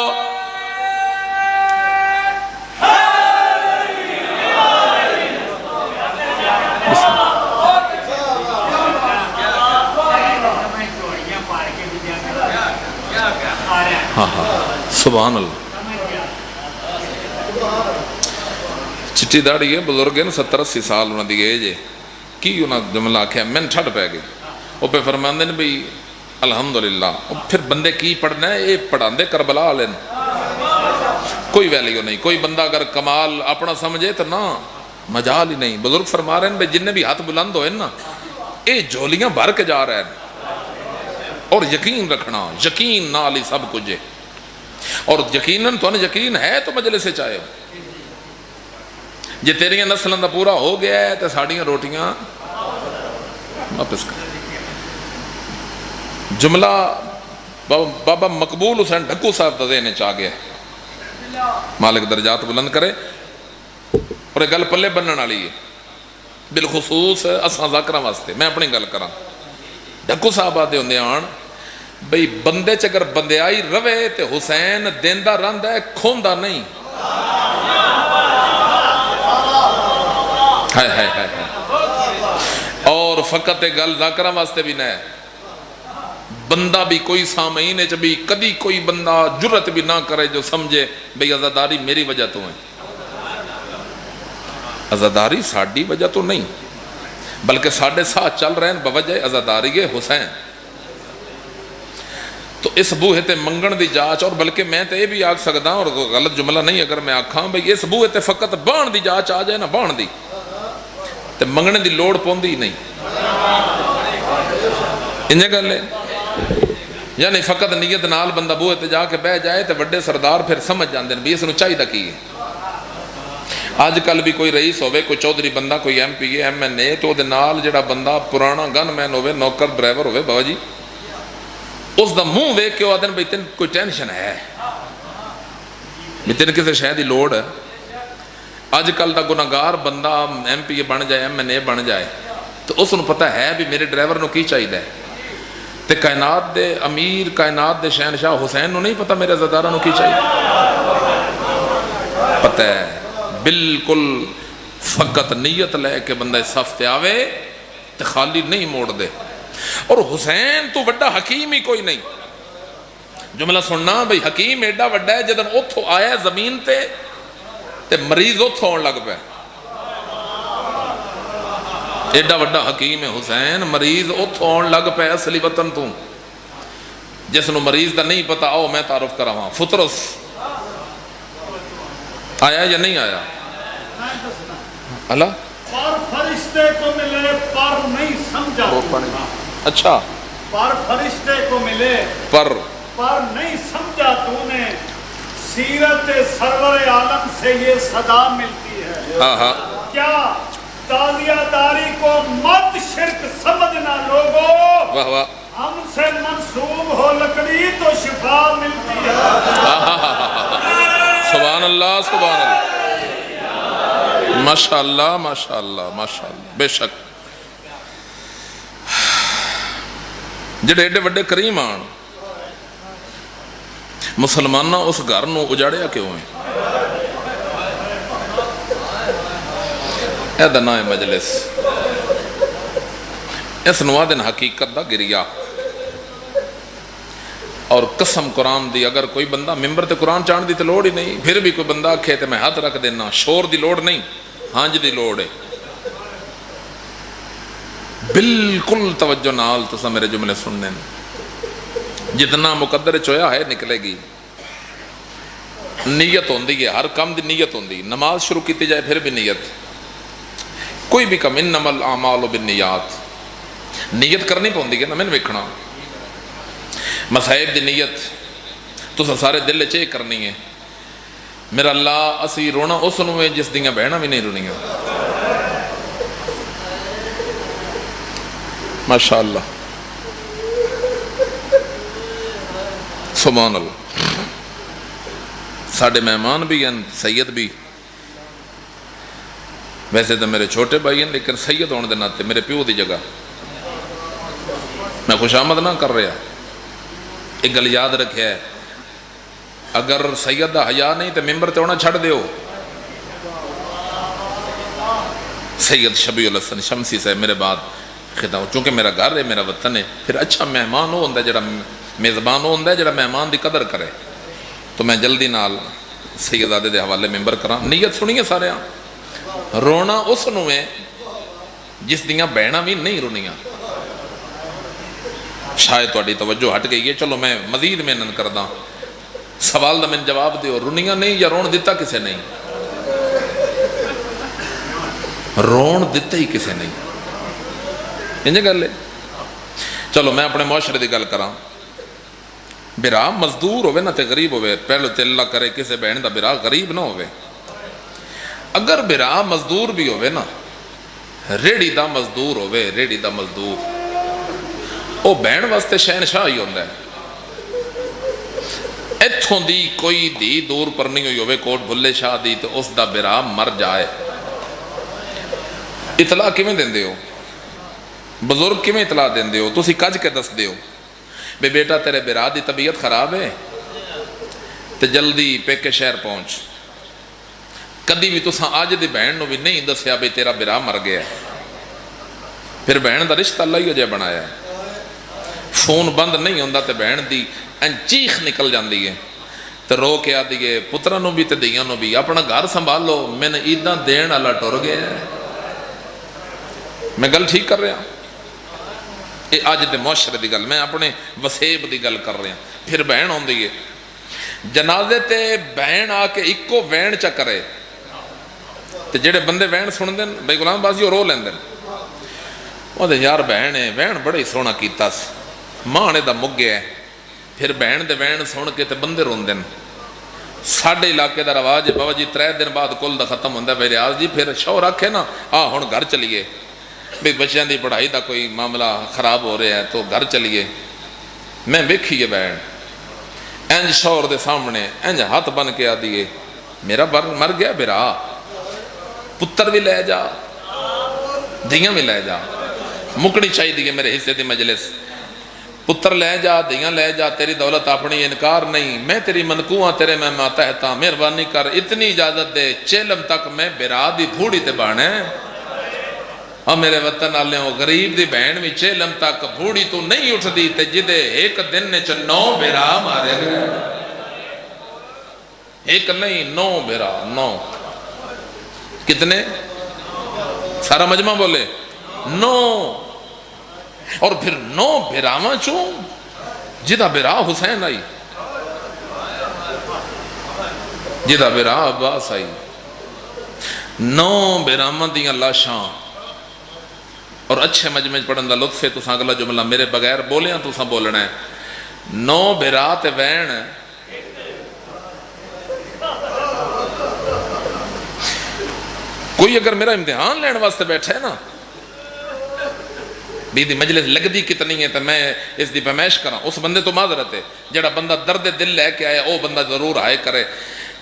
ہاں سبحان اللہ چٹی داڑی ہے بزرگ ہے نا 70-80 سال انہوں دی ایج ہے کی انہوں نے جملہ آکھیا میں ٹھٹ پہ گئے وہ پہ فرماندے نے بھئی الحمدللہ پھر بندے کی پڑھنا ہے یہ پڑھان دے کربلا آلین کوئی ویلیو نہیں کوئی بندہ اگر کمال اپنا سمجھے تو نا مجال ہی نہیں بزرگ فرما رہے ہیں بھئی جنہیں بھی ہاتھ بلند ہوئے نا اے جولیاں بھر کے جا رہے ہیں اور یقین رکھنا یقین نال ہی سب کچھ ہے اور یقیناً تو انہیں یقین ہے تو مجلس سے چاہے جے تیریاں نسلوں دا پورا ہو گیا ہے تو ساڑیاں روٹیاں واپس کر جملہ بابا مقبول حسین ڈھکو صاحب دا ذہن چاہ گیا مالک درجات بلند کرے اور ایک گل پلے بننے والی ہے بالخصوص اساں ذاکرہ واسطے میں اپنی گل کراں ڈھکو صاحب آدھے ہوندے آن بھئی بندے چ اگر بندیائی روے تے حسین دیندہ رند ہے کھوندا نہیں ہائے ہائے ہائے اور فقط گل ذاکرہ واسطے بھی نہ ہے بندہ بھی کوئی سامعین ہے بھی کدی کوئی بندہ جرت بھی نہ کرے جو سمجھے بھئی عزاداری میری وجہ تو ہے عزاداری ساڑھی وجہ تو نہیں بلکہ ساڑھے ساتھ چل رہے ہیں بوجہ عزاداری حسین تو اس بوہے تے منگن دی جاچ اور بلکہ میں تے یہ بھی آکھ سکتا اور غلط جملہ نہیں اگر میں آکھاں بھئی اس بوہے تے فقط بان دی جاچ آ جائے نا بان دی تے منگنے دی لوڑ پوندی نہیں انجھے گل ہے یعنی فقط نیت نال بندہ بوہے تے جا کے بہ جائے تے وڈے سردار پھر سمجھ جاندے ہیں بھی اس نو چاہی دا کی ہے آج کل بھی کوئی رئیس ہوئے کوئی چودھری بندہ کوئی M P A M N A تو دے نال جڑا بندہ پرانا گن مین ہوئے نوکر ڈرائیور ہوئے بابا جی اس دا منہ ویک کے آدھے بھئی تین کوئی ٹینشن ہے بھی تین کسے شاید ہی لوڑ ہے آج کل دا گناہگار بندہ ایم پی اے بن جائے ایم این اے بن جائے تو اس نو پتہ ہے بھی میرے ڈرائیور نو کی چاہیے ہے تے کائنات دے امیر کائنات دے شہنشاہ حسین نو نہیں پتہ میرے عزادارہ نو کی چاہیے پتہ ہے بالکل فقط نیت لے کے بندہ صف تے آوے تے خالی نہیں موڑ دے اور حسین تو وڈا حکیم ہی کوئی نہیں جملہ سننا بھئی حکیم ایڈا وڈا ہے جدن اتھو آیا زمین تے مریض اتھو آن لگ پہ ایڈا وڈا حکیم ہے حسین مریض اتھو آن لگ پہ اصلی وطن تو جس نو مریض دا نہیں پتا آؤ میں تعارف کرا ہاں فطرس آیا یا نہیں آیا اللہ پر فرشتے کو ملے پر نہیں سمجھا اچھا پر فرشتے کو ملے پر نہیں سمجھا تو نے سیرت سرور عالم سے یہ صدا ملتی ہے کیا تازیہ داری کو مت شرک سمجھنا لوگو واہ واہ ہم سے منسوب ہو لکڑی تو شفا ملتی ہے سبحان اللہ سبحان اللہ ماشاءاللہ ماشاءاللہ ماشاءاللہ بے شک جڑے ایڈے وڈے کریم آن مسلمانہ اس گھر نو اجاڑیا کیوں ہیں اے دنائے مجلس اس نوادن حقیقت دا گریا اور قسم قرآن دی اگر کوئی بندہ ممبر تے قرآن چاند دی تے لوڑ ہی نہیں پھر بھی کوئی بندہ کھے تے میں ہاتھ رکھ دینا شور دی لوڑ نہیں ہانج دی لوڑ ہے بالکل توجہ نال تو سا میرے جملے سننے جتنا مقدر چویا ہے نکلے گی نیت ہوندی ہے ہر کام دی نیت ہوندی نماز شروع کیتی جائے پھر بھی نیت کوئی بھی کم انما الاعمال بالنیات نیت کرنی پوندی ہے نا میں نے ویکھنا مسائب دی نیت تو سارے دل چے کرنی ہے میرا اللہ اسی رونا اس نو ہے جس دیاں بہنا بھی نہیں رونیاں ماشاءاللہ سبحان اللہ ساڑھے مہمان بھی ہیں سید بھی ویسے تو میرے چھوٹے بھائی ہیں لیکن سید ہونے دے ناتے میرے پیو دی جگہ میں خوشامد نہ کر رہا. ایک گل یاد رکھے ہے، اگر سید دا حیا نہیں تو ممبر تے ہونا چھڑ دیو. سید شبیع الحسن شمسی صاحب میرے بعد خطاب، چونکہ میرا گھر ہے، میرا وطن ہے، پھر اچھا مہمان ہو ہوندا جڑا میزبان ہو ہوندا ہے جڑا مہمان دی قدر کرے. تو میں جلدی نال سیدزادے دے حوالے ممبر کراں. نیت سنیے سارے، رونا اس نو ہے جس دیاں بہناں بھی نہیں رونیاں. شاید تہاڈی توجہ ہٹ گئی ہے، چلو میں مزید محنت کردا. سوال دا میں جواب دیو، رونیاں نہیں یا رون دیتا کسے نہیں؟ رون دیتا ہی کسے نہیں. انجھے گل ہے. چلو میں اپنے معاشرے دی گل کراں. برا مزدور ہوئے نہ تے غریب ہوئے، پہلو تے اللہ کرے کسے بہن دا برا غریب نہ ہوئے. اگر برا مزدور بھی ہوئے نا، ریڑی دا مزدور ہوئے، ریڑی دا مزدور، او بہن واسطے شہنشاہ ہی ہوندہ ہے. ایتھوں دی کوئی دی دور پر نہیں ہوئی ہوئے کوٹ بھلے شاہ دی تو اس دا برا مر جائے. اطلاع کیویں دیندے ہو؟ بزرگ کیویں اطلاع دیندے ہو؟ تسی کج کے دس دیو بے بیٹا تیرے برا دی طبیعت خراب ہے تے جلدی پیکے شہر پہنچ. کدی بھی تساں آج دی بہن نو بھی نہیں دسیا بے تیرا برا مر گیا ہے. پھر بہن دا رشتہ اللہ ہی جے بنایا ہے. فون بند نہیں ہوندا تے بہن دی چیخ نکل جاندی ہے تے رو کے آدھی ہے پترہ نو بھی تے دیاں نو بھی اپنا گھر سنبھال لو، میں نے عیداں دین والا ٹر گیا ہے. میں گل ٹھیک کر رہا ہوں؟ یہ آج دے معاشرے دی گل، میں اپنے وسیب دی گل کر رہا ہوں. پھر بہن ہوندی ہے جنازے تے بہن آ کے اکو وین چا کرے تے جڑے بندے وین سن دیں بھائی غلام بازی رو لین دیں. وہ دے یار بہن ہے، وین بڑا ہی سونا کیتا سی، ماں نے دا مگے ہے. پھر بہن دے وین سن کے تے بندے رون دیں. ساڑھے علاقے دا رواج ہے بابا جی 3 دن بعد کل دا ختم ہوندہ ہے. ریاض جی پھر شوہر آکھے نا ہن گھر چلیے، بھی بچیاں دی پڑھائی دا کوئی معاملہ خراب ہو رہا ہے تو گھر چلیے. میں ویکھیے بہن انج شوہر دے سامنے انج ہاتھ بن کے آ دیئے میرا مر گیا برا، پتر بھی لے جا دیاں بھی لے جا. مکڑی چاہی دیئے میرے حصے دی مجلس، پتر لے جا دیاں لے جا، تیری دولت اپنی انکار نہیں، میں تیری منکوہاں تیرے میں ماتحتا، مہربانی کر اتنی اجازت دے چیلم تک میں برا دی بھوڑی تے بانے. اور میرے وطن آلے ہوں غریب دی بہن بھی چیلم تک بھوڑی تو نہیں اٹھ دی تے جدے ایک دن نے 9 برا مارے گئے. ایک نہیں 9 برا، 9 کتنے؟ سارا مجمع بولے 9. اور پھر 9 براواں چوں جدہ برا حسین آئی، جدہ برا عباس آئی. 9 براواں دیاں لاشاں. اور اچھے مجمع پڑھن دا لطف ہے. تساں اگلا جملہ میرے بغیر بولے ہیں تساں بولنا ہے. 9 برا تے وین کوئی اگر میرا امتحان لین واسطے بیٹھا ہے نا بھی دی مجلس لگ دی کتنی ہے تو میں اس دی پیمائش کراں، اس بندے تو معذرت ہے. جڑا بندہ درد دل لے کے آیا او بندہ ضرور آئے کرے.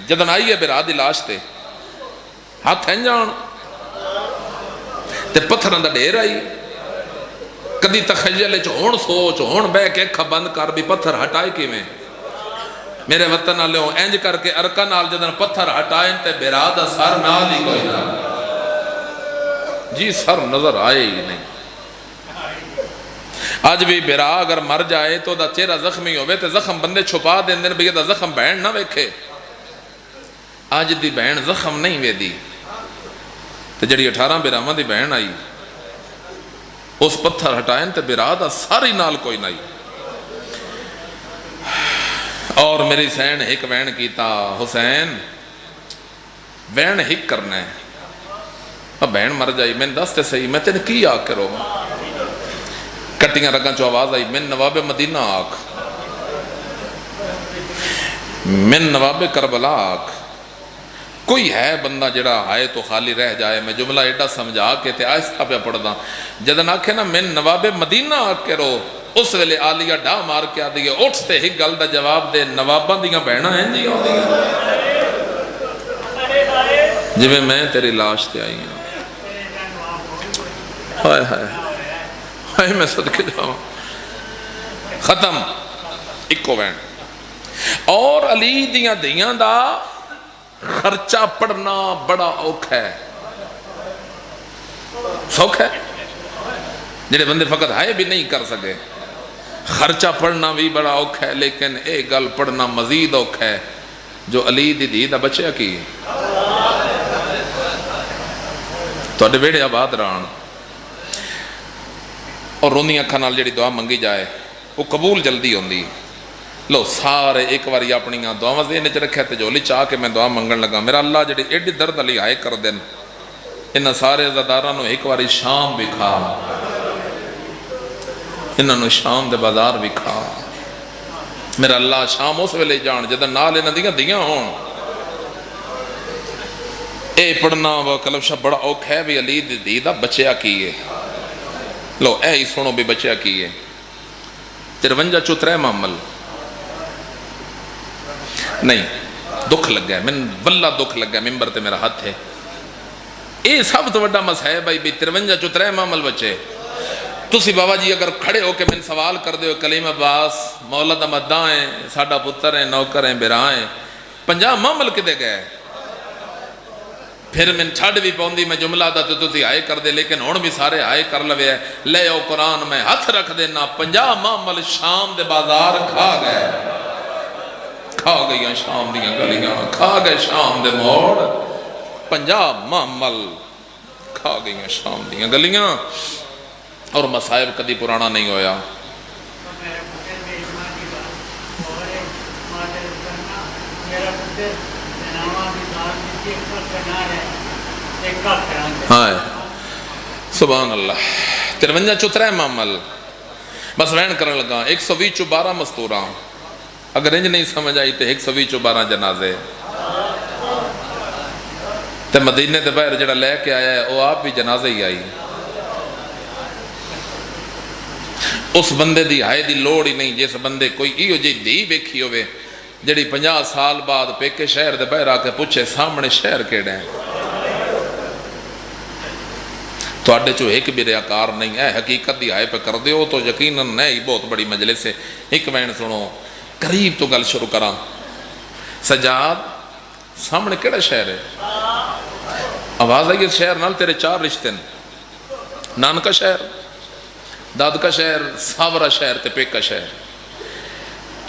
جدن آئی ہے برا دی لاش تے ہاتھ ہیں جان تے پتھران دا ڈھیر آئی. کدی تخیلے ہون سوچ ہون بے کے اکھا بند کر بھی پتھر ہٹائے کی میں میرے وطن آلے ہوں اینج کر کے ارکا نال جدن پتھر ہٹائیں تے برا دا سر نال ہی کوئی نہ جی سر نظر آئے ہی نہیں. آج بھی برا اگر مر جائے تو دا چہرہ زخمی ہوئے تے زخم بندے چھپا دیں دن بھئی دا زخم بہن نہ ویکھے. آج دی بہن زخم نہیں وے دی تے جڑی 18 براواں دی بہن آئی اس پتھر ہٹائیں تے برا دا ساری نال کوئی نہیں. اور میری سین ہک وین کیتا حسین وین ہک کرنا ہے. اب بہن مر جائی میں دستے صحیح میں تین کی آگ کرو کٹیاں رگاں چو آواز آئی من نواب مدینہ آگ من نواب کربلا آگ. کوئی ہے بندہ جڑا آئے تو خالی رہ جائے. میں جملہ ایڈا سمجھا کے تے آہستہ پہ پڑھ دا جدن آکھے نا من نواب مدینہ آگ کرو اس ویلے آلیہ ڈا مار کے آدھئے اٹھتے ہی گل دا جواب دے نواباں دیاں بہناں ہیں جی آدھئے جب میں تیری لاش تے آئی ہوں. ہائے ہائے ہائے میں صدقے جاؤں ختم ایکو وین اور علی دیاں دیاں دا خرچہ پڑھنا بڑا اوکھا ہے سوکھ ہے جنہیں بندے فقط ہائے بھی نہیں کر سکے خرچہ پڑھنا بھی بڑا اوکھا ہے لیکن ایک گل پڑھنا مزید اوکھا ہے جو علی دی دی دا بچیا کی تو اڈے بیڑے آباد رہن اور رونی اکھاں نال جڑی دعا منگی جائے وہ قبول جلدی ہوندی لو سارے ایک باری اپنی دعاواں ذہن وچ رکھے تے جولی چاہ کے میں دعا منگن لگا میرا اللہ جڑی ایڈی درد علی ہائے کر دین انہاں سارے عزاداراں نو ایک باری شام وکھا انہاں نو شام دے بازار وکھا میرا اللہ شام اس ویلے جان جدوں نال انہاں دیاں دیاں ہون اے پڑھنا وہ کلمہ بڑا اوکھا ہے بھی علی دی دی دا بچیا کیے لو اے ہی سنو بھی بچیا کیے 53 چو 3 معامل نہیں دکھ لگ گیا من واللہ دکھ لگ گیا ممبر تے میرا ہاتھ ہے اے سب تو وڈا مسئلہ ہے بھائی 53 چو 3 معامل بچے تسی بابا جی اگر کھڑے ہو کے من سوال کر دے ہو کلیم عباس مولا دا مداں ہیں ساڈا پتر ہیں نوکر ہیں براں ہیں 50 معامل کدے گئے پھر من چھڑ بھی پوندی میں جملہ دا تو تسی آئے کر دے لیکن ہون بھی سارے آئے کر لوے لے او قرآن میں ہاتھ رکھ دینا 50 معامل شام دے بازار کھا گئے کھا گئیاں شام دیاں گلیاں کھا گئے شام دے موڑ 50 معامل کھا گئیاں شام دیاں گلیاں اور مصائب کدی پرانا نہیں ہویا ہائے سبحان اللہ 53 چو 3 معامل بس وین کرن لگا 120 چو 12 مستوراں اگر انج نہیں سمجھ آئی تو 120 چو 12 جنازے تے مدینے دے باہر جڑا لے کے آیا ہے وہ آپ بھی جنازے ہی آئی اس بندے دی ہائے دی لوڑ ہی نہیں جس بندے کوئی ایو جی دی ویکھی ہوئے جڑی 50 سال بعد پیکے شہر دے باہر آ کے پوچھے سامنے شہر کیڑے ہیں تو اڈے چو ایک بھی ریاکار نہیں ہے حقیقت دی ہائے پہ کر دے ہو تو یقیناً نہیں بہت بڑی مجلس ہے ایک وین سنو قریب تو گل شروع کراں سجاد سامنے کیڑا شہر ہے آواز آئی اس شہر نال تیرے 4 رشتے نانکا شہر دادکا شہر ساورا شہر تے پیکا شہر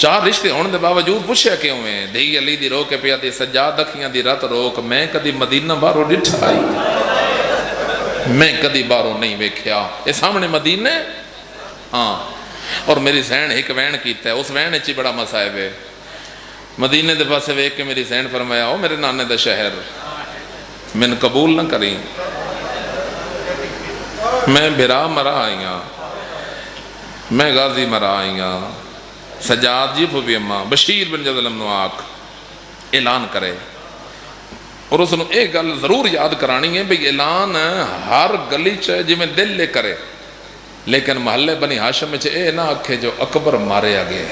4 رشتے ہونے دے باوجود پوچھیا کیوں ہیں دھی علی دی رو کے پیا دی سجاد اکھیاں دی رات روک میں کدی مدینہ بارو ڈٹھا آئی میں کدی بارو نہیں ویکھیا اے سامنے مدینہ ہاں اور میری سین ایک وین کیتا ہے اس وین اچھی بڑا مصائب ہے مدینے دے پاسے ویکھ کے میری سین فرمایا او میرے نانے دا شہر من قبول نہ کریں میں بھرا مرا آئیاں میں غازی مرا آئیاں سجاد جی پھوبی اماں بشیر بن جدلم نو آکھ اعلان کرے اور اس نے ایک گل ضرور یاد کرانی ہے بھئی اعلان ہر گلی چاہے جی میں دل لے کرے لیکن محلے بنی ہاشم میں اے نہ آکھے جو اکبر مارے آگے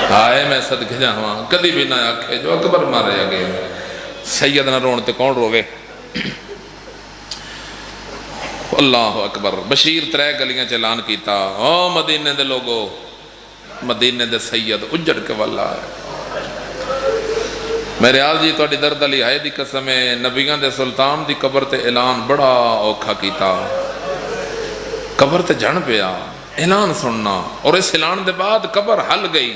ہائے میں صدقے جاواں کدی بھی نہ آکھے جو اکبر مارے آگے سیدنا رون تے کون روے اللہ اکبر بشیر 3 گلیاں چلان کیتا او مدینے دے لوگو مدینے دے سید اجڑ کے والا ہے میرے آل جی تو درد علی ہائے دی قسم نبیان دے سلطان دی قبر تے اعلان بڑا اوکھا کیتا قبر تے جھن پیا اعلان سننا اور اس اعلان دے بعد قبر حل گئی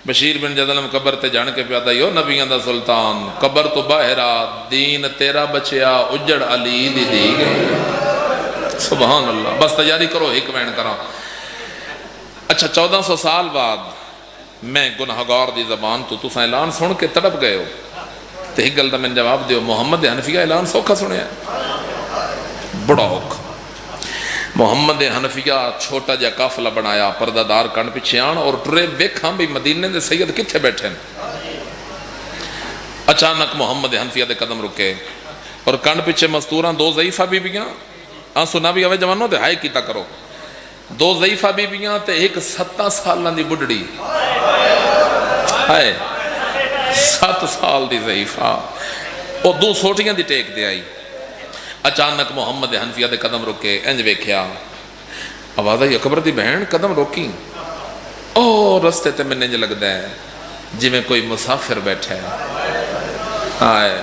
بشیر بن جدلم قبر تے جھن کے پیادا یو نبیان دا سلطان قبر تو باہرہ دین تیرا بچیا اجڑ علی دی دی گئی سبحان اللہ بس تیاری کرو ایک وین کرا اچھا 1400 سال بعد میں گناہگار دی زبان تو تسا اعلان سن کے تڑپ گئے ہو تو ایک گل دا میں جواب دیو محمد حنفیہ اعلان سوکھا سنیا بڑا اوکھا محمد حنفیہ چھوٹا جا قافلہ بنایا پردہ دار کن پیچھے آن اور ٹرے ویکھاں بھی مدینے دے سید کتھے بیٹھے اچانک محمد حنفیہ دے قدم رکے اور کن پیچھے مستوراں 2 ضعیفہ بی بیاں آن سنا بھی آوے جوانوں دے ہائے کیتا کرو 2 ضعیفہ بی بیاں تے ایک 7 سالان دی بڑھڑی ہائے 7 سال دی ضعیفہ اور 2 سوٹیاں دی ٹیک دے آئی اچانک محمد حنفیہ دے قدم رکے انج ویکھیا آواز آئی اکبر دی بہن قدم روکی او رستے تے میں لگتا ہے جی میں کوئی مسافر بیٹھا ہے آئے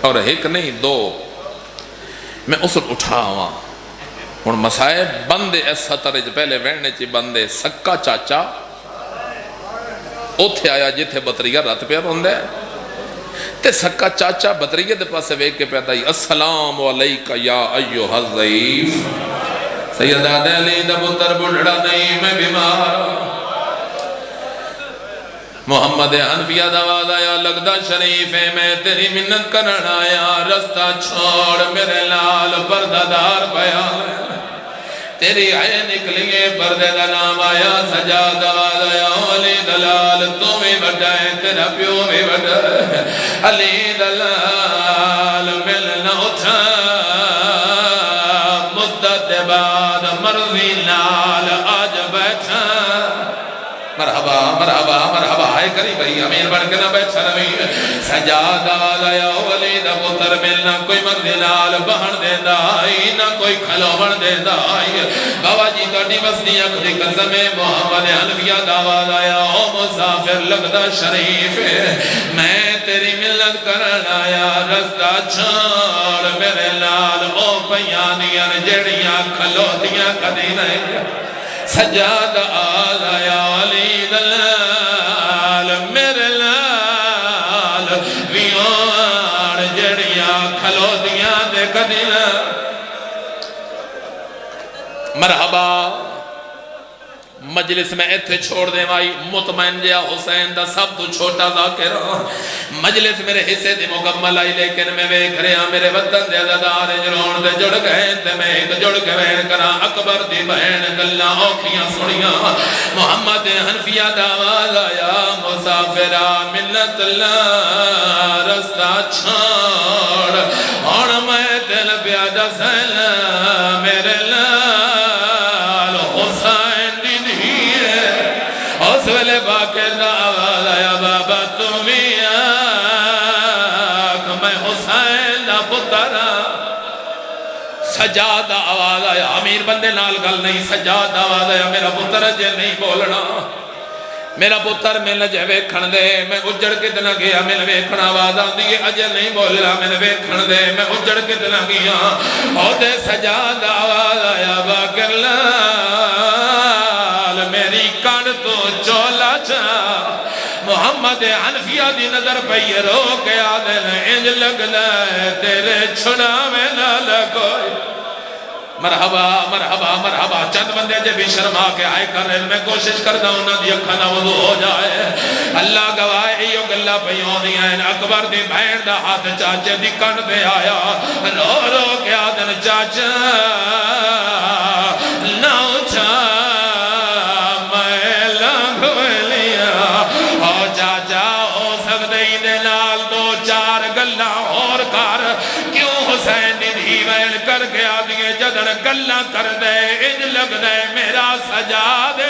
اور ایک نہیں دو میں اس اٹھا ہوا ہوں مسائے بندے اس خطرے پہلے وہنے چی بندے سکا چاچا اوتھے آیا جتھے بطریہ رات پہ روندے تے سکا چاچا بطریہ دے پاسے ویک کے پیدا ہی السلام علیکہ یا ایوہ الضعیف سیدہ دہلی دا پتر بڑھڑا نہیں میں بیمار محمد حنفیہ دواز آیا لگدہ شریف ہے میں تیری منت کرن آیا رستہ چھوڑ میرے لال پردہ پیا تیری آئے نکلیے پردے دا نام آیا سجاد دواز آیا علی دلال تو بھی بڑھا ہے تیرا پیو بھی بڑھا ہے علی دلال ملنا اٹھا مدت بعد مرضی لال آج بیٹھا مرحبا مرحبا مرحبا آئے کری بھئی امیر بڑھ کے نہ بیٹھا روی سجاد آواز آیا ولی دا پتر ملنا کوئی مرد نال بہن دے دائی نہ کوئی کھلو بڑھ دے دائی بابا جی توڑی بسنی اکھتی قسم محمد حنفیہ داواز آیا او مسافر لگدہ شریف میں تیری ملت کرن آیا رستہ چھوڑ میرے لال او پیانیاں جڑیاں کھلوتیاں کدی نہیں سجاد آز آیا علی دلال میرے لال ویوان جڑیاں کھلو دیاں دے کدیل مرحبا مجلس میں ایتھے چھوڑ دے مائی مطمئن جیا حسین دا سب تو چھوٹا ذاکر مجلس میرے حصے دی مکمل آئی لیکن میں ویکھ رہا میرے وطن دے عزدار جرون دے جڑ گئے تے میں ایک جڑ کے وین کرا اکبر دی بہن گلہ اوکھیاں سڑیاں محمد حنفیہ داواز آیا مسافرہ منت اللہ رستہ چھوڑ اور میں دل پیادہ سیلا میرے لال حسین دی اس ویلے باقر دا آواز آیا بابا تمہیں آکھ میں حسین دا پتر سجاد آواز آیا امیر بندے نال گل نہیں سجاد آواز آیا میرا پتر جے نہیں بولنا میرا پتر میں لجے ویکھن دے میں اجڑ کے دنہ گیا میں ویکھن آواز آن دیئے اجے نہیں بولنا میں ویکھن دے میں اجڑ کے دنہ گیا او دے سجاد آواز آیا باقر میری کان تو چولا چاہ محمد حنفیہ دی نظر پہی رو کے آدھن انج لگنا ہے تیرے چھڑا میں نہ لگوئی مرحبا مرحبا مرحبا چند بندے جے بھی شرما کے آئے کر رہے میں کوشش کرتا ہوں نہ دی اکھا نہ وضو ہو جائے اللہ گواہ ایو گلہ پہیوں دیا ہے اکبر دی بھین دا ہاتھ چاچے دی کن پہ آیا رو رو کے آدھن چاچا نہ اچھا گلہ کر دے انج لگ دے میرا سجاد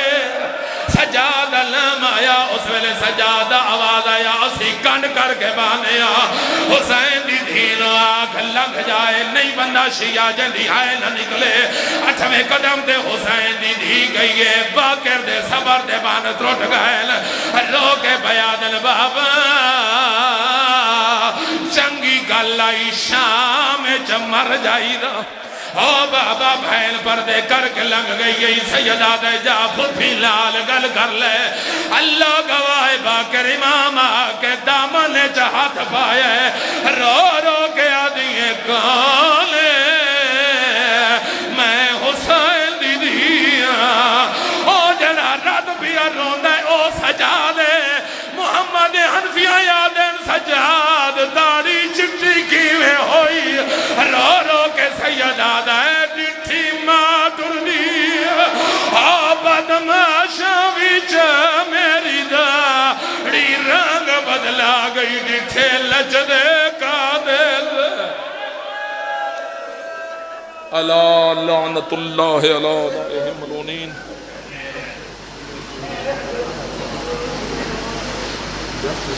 علم آیا اس ویلے سجاد آواز آیا اسی کنڈ کر کے بانیا حسین دی دھینو آکھ لگ جائے نہیں بندہ شیعہ جندی آئے نہ نکلے اٹھویں قدم دے حسین دی دھی گئی ہے باکر دے صبر دے بانت روٹ گئے رو کے بیادن بابا چنگی گلائی شام چمر جائی دا او بابا بھین پردے کر کے لنگ گئی سیدہ دے جا پھوپھی لال گل کر لے اللہ گواہ باکر امام آکے دامن چاہت پائے رو رو کے آدھیے کالے میں حسین دی دیا او جڑا رد پیا روندے او سجادے محمد حنفیہ یادن سجاد داڑی چٹی کیوے ہوئی رو رو کے سیدہ دے ڈٹھی ماں دردی آباد ماشا ویچ میری داڑی رنگ بدلا گئی ڈٹھے لچدے کا دل اللہ لعنت اللہ علیہ ملونین